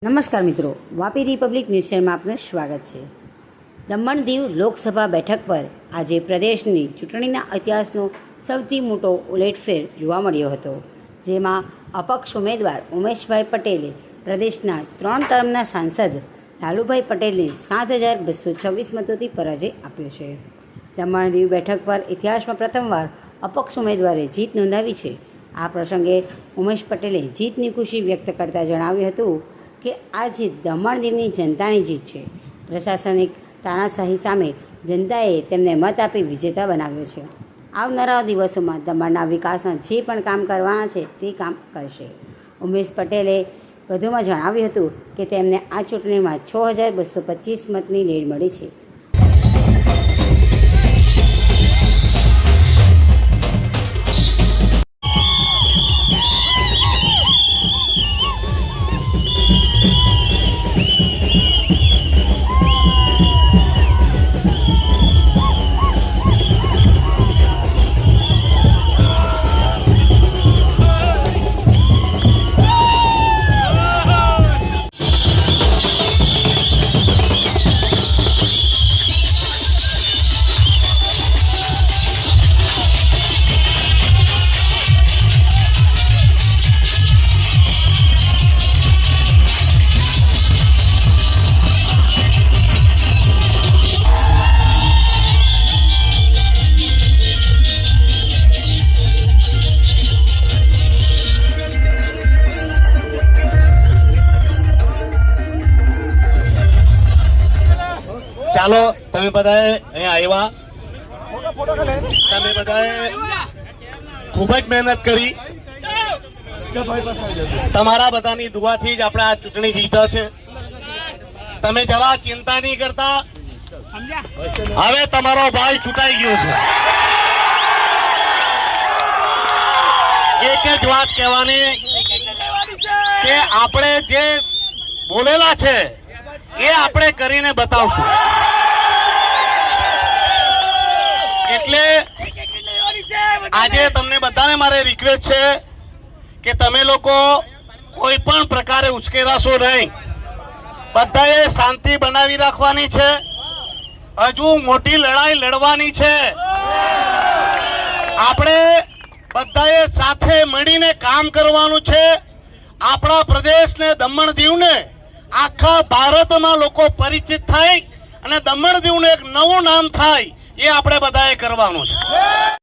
નમસ્કાર મિત્રો, Vapi Republic news ચેનલમાં આપનું સ્વાગત છે। દમણ દીવ લોકસભા બેઠક પર આજે પ્રદેશની ચૂંટણીના ઇતિહાસનો સૌથી મોટો ઉલટફેર જોવા મળ્યો હતો, જેમાં અપક્ષ ઉમેદવાર ઉમેશભાઈ પટેલે પ્રદેશના 3 ટર્મના સાંસદ લાલુભાઈ પટેલને 7,226 મતોથી પરાજય આપ્યો છે। દમણ દીવ બેઠક પર ઇતિહાસમાં પ્રથમવાર અપક્ષ ઉમેદવારે જીત નોંધાવી છે। આ પ્રસંગે ઉમેશ પટેલે જીતની ખુશી વ્યક્ત કરતા જણાવ્યું હતું કે આ જીત દમણ દીવની જનતાની જીત છે। પ્રશાસનિક તાનાશાહી સામે જનતાએ તેમને મત આપી વિજેતા બનાવ્યો છે। આવનારા દિવસોમાં દમણના વિકાસમાં જે પણ કામ કરવાના છે તે કામ કરશે। ઉમેશ પટેલે વધુમાં જણાવ્યું હતું કે તેમને આ ચૂંટણીમાં 6,225 મતની લીડ મળી છે। ચાલો, તમે બધાએ અહીંયા આવ્યા, તમે બધાએ ખૂબ જ મહેનત કરી। તમારા બધાની દુઆથી જ આપણે આ ચૂંટણી જીતા છે। તમે જરા ચિંતા નહીં કરતા, હવે તમારો ભાઈ ચૂંટાઈ ગયો છે। એક જ વાત કહેવાની કે આપણે જે બોલેલા છે એ આપણે કરીને બતાવશું। એટલે આજે તમને બધાને મારે રિક્વેસ્ટ છે કે તમે લોકો કોઈ પણ પ્રકારે ઉશ્કેરાશો નહીં, બધાએ શાંતિ બનાવી રાખવાની છે। હજુ મોટી લડાઈ લડવાની છે। આપણે બધાએ સાથે મળીને કામ કરવાનું છે। આપણા પ્રદેશને, દમણ દીવને આખા ભારતમાં લોકો પરિચિત થાય અને દમણ દીવનું એક નવું નામ થાય, એ આપણે બધાએ કરવાનું છે।